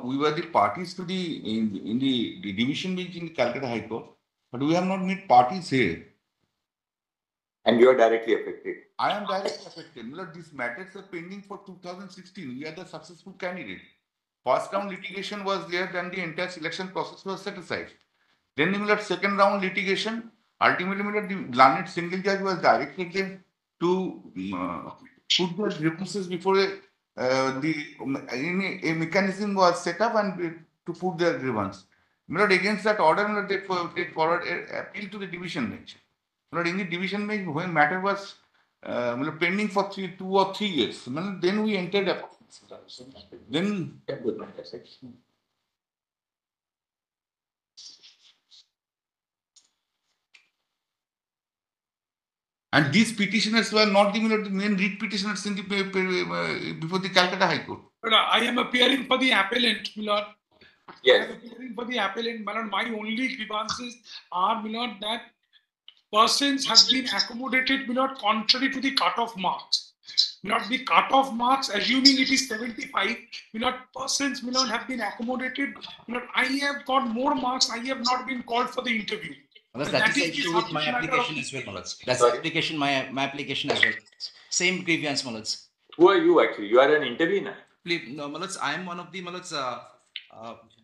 we were the parties to in the division bench in the Calcutta High Court, but we have not made parties here. And you are directly affected. I am directly affected. These matters are pending for 2016. We are the successful candidate. First round litigation was there, then the entire selection process was set aside. Then second round litigation, ultimately the learned single judge was directed them to put their grievances before a mechanism was set up and to put their grievance. Against that order, they forward appeal to the division bench. In the division bench, when matter was pending for 2 or 3 years, then we entered. Then. And these petitioners were not the main lead petitioners in the before the Calcutta High Court. But I am appearing for the appellant, Milord. Yes. I am appearing for the appellant, Milord. My only grievances are, Milord, that persons have been accommodated, Milord, contrary to the cut-off marks. Milord, the cut-off marks, assuming it is 75, Milord, persons, Milord, have been accommodated. Milord, I have got more marks. I have not been called for the interview. That is the issue with my application as well, Malats. That's the application, my application as well. Same grievance, Malats. Who are you actually? You are an intervener. No, Malats, I am one of the Malats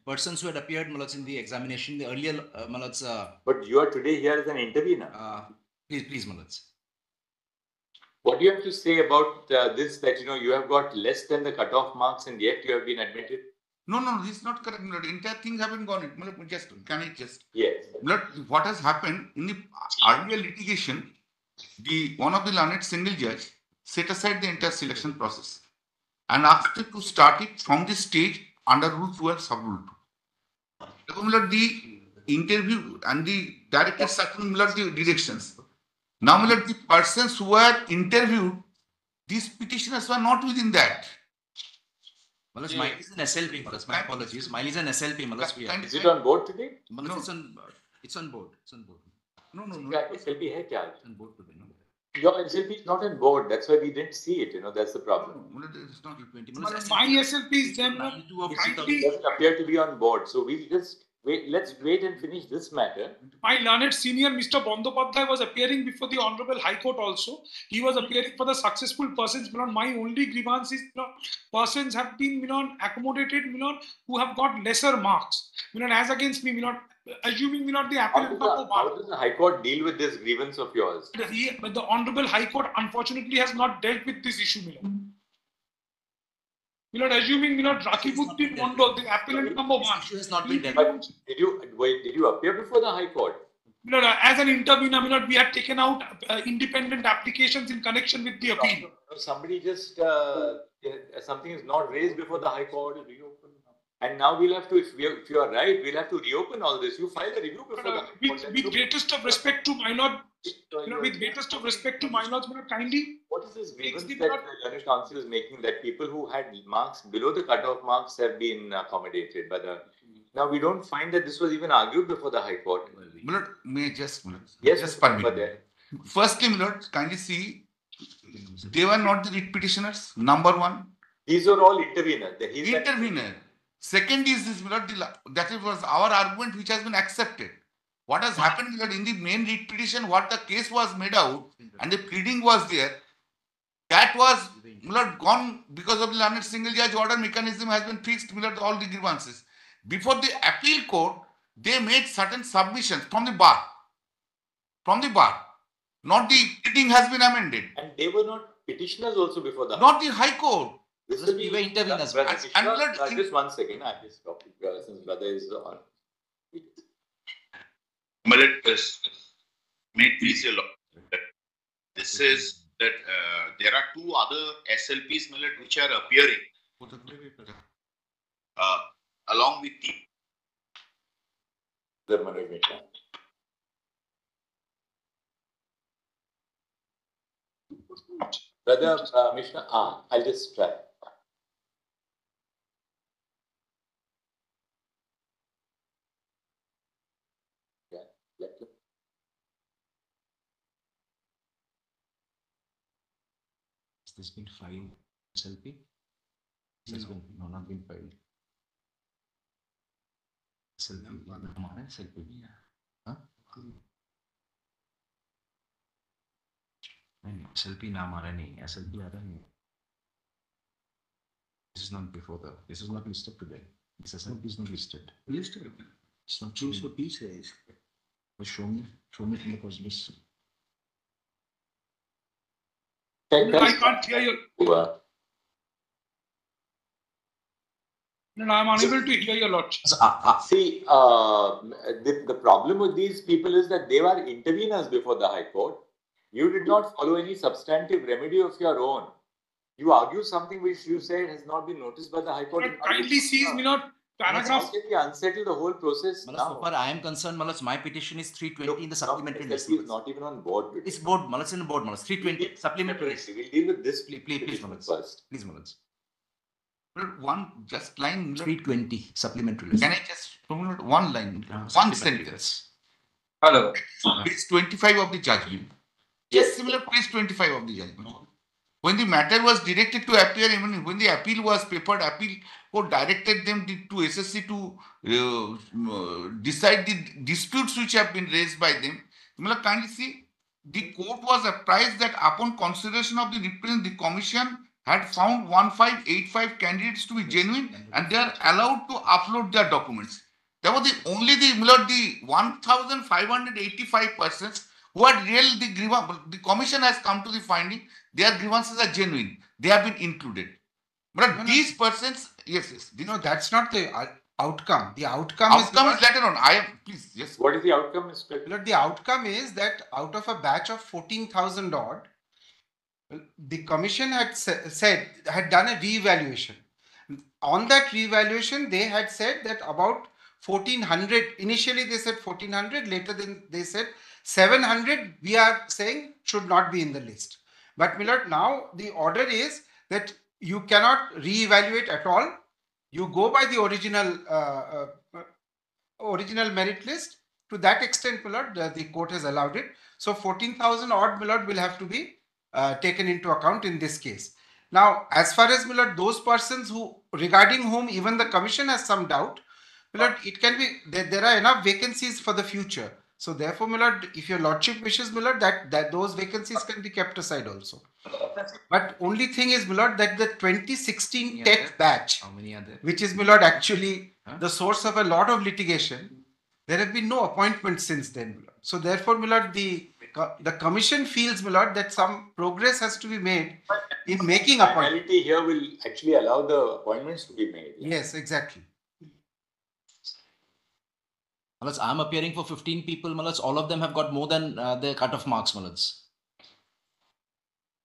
persons who had appeared, Malats, in the examination. The earlier Malats. But you are today here as an intervener. Please, Malats. What do you have to say about this? That you have got less than the cutoff marks and yet you have been admitted. No, this is not correct. Entire things haven't gone. Can I just? Yes. What has happened in the earlier litigation, one of the learned single judge set aside the entire selection process and asked to start it from the stage under Rule 12 sub-rule 2. The interview and the directed certain the directions. Now, the persons who were interviewed, these petitioners were not within that. Malats, mine is an SLP, Malats. My apologies. Mine is an SLP, Malats. Is it on board today? Malats, no. It's on board. It's on board. No. SLP hai kya? It's on board today, no? Your SLP is not on board. That's why we didn't see it. That's the problem. It's not 20. My SLP is then. It doesn't appear to be on board. So we just wait. Let's wait and finish this matter. My learned senior, Mr. Bandopadhyay, was appearing before the Honorable High Court also. He was appearing for the successful persons. My only grievance is, persons have been, accommodated, who have got lesser marks. As against me, assuming, the appellant. How does the High Court deal with this grievance of yours? But the Honorable High Court, unfortunately, has not dealt with this issue, assuming, Rakibuddin Mondo, the appellant number 1. Issue has not been dealt. Did you appear before the High Court? As an intervener, we had taken out independent applications in connection with the appeal. Somebody just, something is not raised before the High Court. And now we'll have to, if you are right, we'll have to reopen all this. You file a review before the High Court. With greatest of respect to my lord, with greatest of respect to my lords, kindly. What is this grievance that the Learned Council is making, that people who had marks below the cutoff marks have been accommodated by the... Now we don't find that this was even argued before the High Court. May I just... Yes, just permit. Firstly, kindly see, they were not the writ petitioners, number 1. These are all interveners. Intervener. Second is this, that was our argument which has been accepted. What has happened in the main writ petition, what the case was made out and the pleading was there, that was gone because of the learned single judge order mechanism has been fixed, all the grievances. Before the appeal court, they made certain submissions from the bar. Not the pleading has been amended. And they were not petitioners also before that. Not the High Court. This will be interveners. Just 1 second. I just stop since brother is on. This is that there are 2 other SLPs which are appearing along with the Brother Mishna, I'll just try. Has this been filed, SLP? This has been, not been filed. हमारा SLP भी है, हाँ? नहीं, SLP नाम आ रहा नहीं, SLP आ रहा नहीं. This is not before the. This is not listed today. This SLP is not listed. Listed. It's not Choose showing. what he says. But show me from the first list. I can't hear you. No, I'm unable to hear your lordship. So, See, the problem with these people is that they were interveners before the High Court. You did not follow any substantive remedy of your own. You argue something which you said has not been noticed by the High Court. But kindly seize me not How paragraph. can we unsettle the whole process Malas, now? so far I am concerned, Malas, my petition is 320 in the supplementary list. SLP is not even on board today. It's board, Malas, in the board, Malas, 320 supplementary list. We'll deal with this Please, petition Malas. first. Please, Malas. One just line. 320 supplementary list. Can I just formulate one line, one Supplementary sentence? Hello. Page 25 of the judgment. Just similar page 25 of the judgment. When the matter was directed to appear, even when the appeal was papered, appeal court directed them to SSC to decide the disputes which have been raised by them. Similar, kindly see, the court was apprised that upon consideration of the reprint, the commission had found 1585 candidates to be genuine and they are allowed to upload their documents. That was the 1585 persons who had really the grievance. The commission has come to the finding their grievances are genuine. They have been included. But these persons, yes. No, that's not the outcome. The outcome is later on. Please, yes. What is the outcome, Mr. Look, the outcome is that out of a batch of 14,000 odd, the commission had had done a re-evaluation. On that re-evaluation, they had said that about 1,400. Initially, they said 1,400. Later, then they said 700. We are saying should not be in the list. But Millard, now the order is that you cannot re-evaluate at all. You go by the original merit list. To that extent, Millard, the court has allowed it. So 14,000 odd, Millard, will have to be taken into account in this case. Now, as far as Millard, those persons who regarding whom even the commission has some doubt, Millard, it can be there are enough vacancies for the future. So therefore, Millard, if your lordship wishes, Millard, that those vacancies can be kept aside also. But only thing is, Millard, that the 2016 tech batch, which is, Millard, actually the source of a lot of litigation, there have been no appointments since then, Millard. So therefore, Millard, the commission feels, Millard, that some progress has to be made in making appointments. Finality here will actually allow the appointments to be made. Yes, exactly. Malas, I'm appearing for 15 people, Malas. All of them have got more than the cut-off marks, Malas.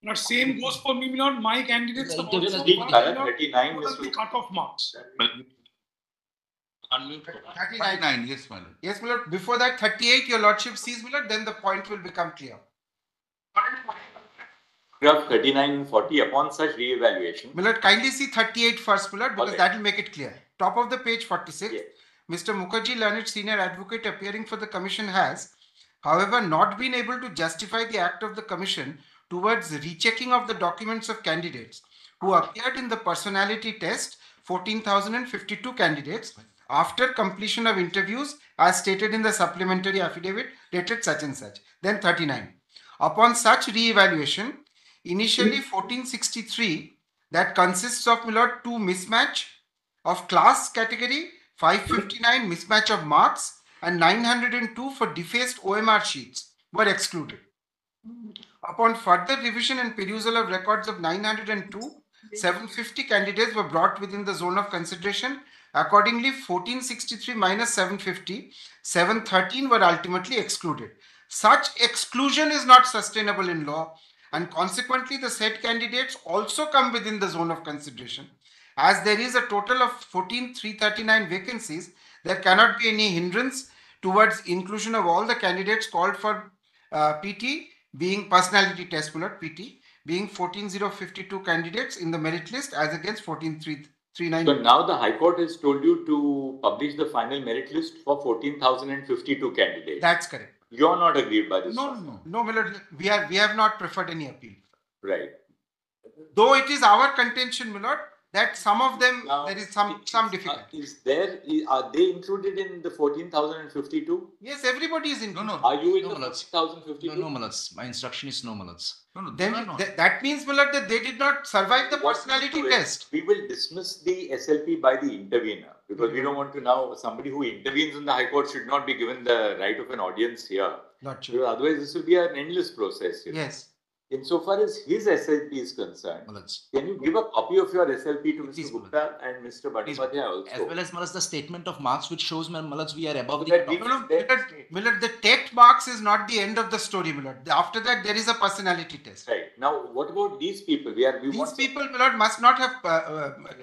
Now, same goes for me, Milord. My candidates have Interview also has been got, done, Milord, 39 more than the cut-off marks. 39, yes, my lord. Yes, Millard. Before that, 38, your lordship sees, Millard, then the point will become clear. Paragraph 39 and 40, upon such re-evaluation. Millard, kindly see 38 first, Millard, because Okay. that will make it clear. Top of the page 46. Yes. Mr. Mukherjee, learned senior advocate appearing for the commission has, however, not been able to justify the act of the commission towards rechecking of the documents of candidates who appeared in the personality test, 14,052 candidates, after completion of interviews as stated in the supplementary affidavit dated such and such. Then 39. Upon such re-evaluation, initially 1463, that consists of, Millard, 2 mismatch of class category, 559 mismatch of marks, and 902 for defaced OMR sheets were excluded. Upon further revision and perusal of records of 902, 750 candidates were brought within the zone of consideration. Accordingly, 1463 minus 750, 713 were ultimately excluded. Such exclusion is not sustainable in law, and consequently, the said candidates also come within the zone of consideration. As there is a total of 14,339 vacancies, there cannot be any hindrance towards inclusion of all the candidates called for PT, being personality test, PT, being 14,052 candidates in the merit list as against 14,339. So now the High Court has told you to publish the final merit list for 14,052 candidates. That's correct. You are not agreed by this. No, Millard, we have not preferred any appeal. Right. Though it is our contention, Millard, that some of them, Now, there is some difficulty. Are they included in the 14,052? Yes, everybody is No, included. no, Are you in No, the my lords. 14,052? No, my lords. My instruction is no, my lords. no, they Then are not. that means, my lord, that they did not survive the What personality we do is, test. We will dismiss the SLP by the intervener because we don't want to now, somebody who intervenes in the High Court should not be given the right of an audience here. Not sure. Because otherwise, this will be an endless process. You know. Yes. Insofar as his SLP is concerned, My lords. can you give a copy of your SLP to Please, Mr. Gupta and Mr. Please, Bhattacharya also? as well as, my lords, the statement of marks which shows, my lords, we are above So the that cutoff. we No, no, then- Millard, the TET marks is not the end of the story, Millard. After that, there is a personality test. Right. Now, what about these people? These want people, Millard, must not have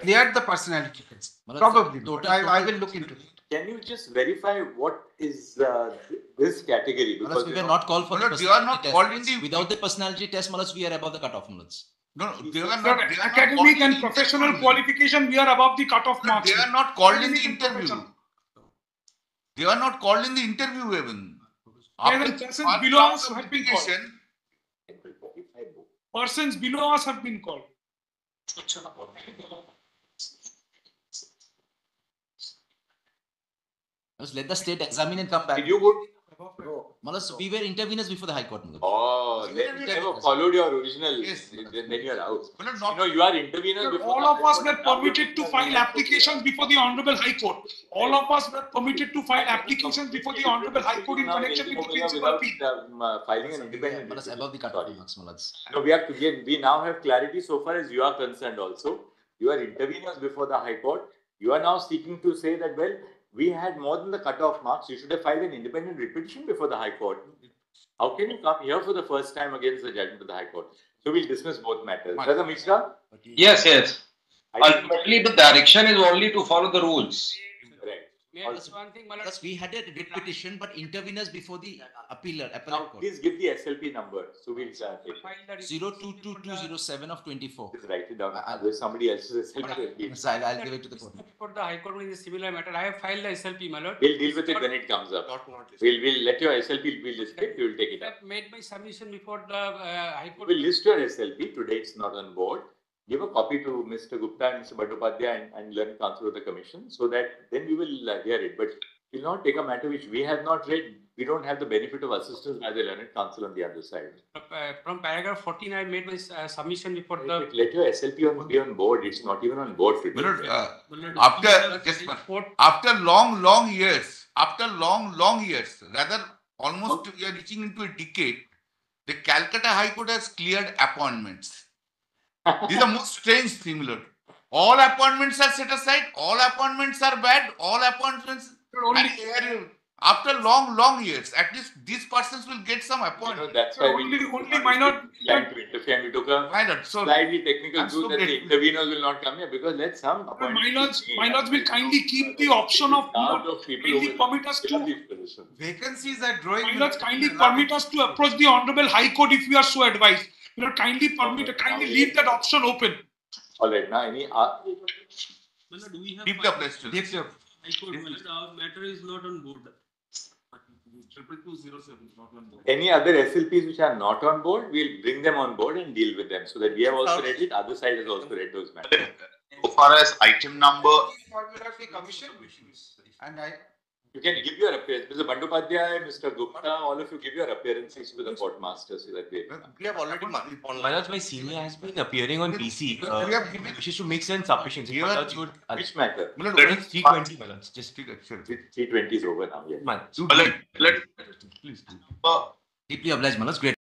cleared the personality test. Millard, Probably. total- But I total- will look into it. Can you just verify what is this category? My lords, we were not called for My the lord, they are not personality called in test. the- Without the personality test, my lords, we are above the cutoff, my lords. No, no, they are Sir, not. They are not academic called in and the professional interview. qualification, we are above the cutoff marks. They are not called in the Academic and interview. professional. They are not called in the interview even. Even persons first below round us of have been called. litigation, Persons below us have been called. Let's let the state examine and come back. Did you go? No. My lords, we were interveners before the High Court, my lords. Oh, then you never followed your original. Yes. Then you are out. My lord, You not know, you are interveners Sir, before. all of us were permitted to file applications before the Honorable High Court. All of us were permitted to file applications before the Honorable High Court in connection with the principal fee. Filing an independent. My lords, above the cutoff marks, my lords. No, we now have clarity so far as you are concerned also. You are interveners before the High Court. You are now seeking to say that, well, we had more than the cutoff marks. You should have filed an independent petition before the High Court. How can you come here for the first time against the judgment of the High Court? So we'll dismiss both matters. Fine. Brother Mishra? Yes, yes. I- Ultimately, the direction is only to follow the rules. Right. May I ask one thing, my lord? Because we had a writ petition, but interveners before the appellate Now, court. please give the SLP number. So we'll take it. File the- 022207 of 24. Just write it down. I'll- There's somebody else's SLP. So I'll give it to the court. For the High Court in a similar matter, I have filed the SLP, my lord. We'll deal with it when it comes up. We'll let your SLP be listed. We will take it I up. have made my submission before the High Court. We'll list your SLP. Today it's not on board. Give a copy to Mr. Gupta and Mr. Bhattacharya and learn counsel of the commission so that then we will hear it. But we'll not take a matter which we have not read. We don't have the benefit of assistance by the learned counsel on the other side. From paragraph 14, I made my submission before the Let your SLP be on board. It's not even on board for my lord, today. after just one- court. after long years, rather almost we are reaching into a decade, the Calcutta High Court has cleared appointments. This is the most strange thing, my lord. All appointments are set aside. All appointments are bad. All appointments. Only- And here, after long years, at least these persons will get some You know, appointment. that's why we Only minor. trying to interfere. And we took a My lord, so slightly technical I'm view so that the grateful. interveners will not come here because let some My lords will kindly keep the option of kindly permit us to. Vacancies are growing. My lords, kindly permit us to approach the Honorable High Court if we are so advised. You know, kindly leave that option open. All right, now any Do we have keep the question. Yes, sir. High Court, my lord, our matter is not on board. 2207 is not on board. any other SLPs which are not on board, we'll bring them on board and deal with them so that we have also read it. Other side has also read those matters. So far as item number, Formula the commission. And You can give your appearance, Mr. Bandyopadhyay, Mr. Gupta, all of you give your appearances to the court master so that they. We have already My senior has been appearing on PC. we have given Wishes to make sense sufficiency. Here- Malaj would. Which matter? 320 Malaj. Just T20 is over now, yes. man. let Deeply obliged, my lords. Great.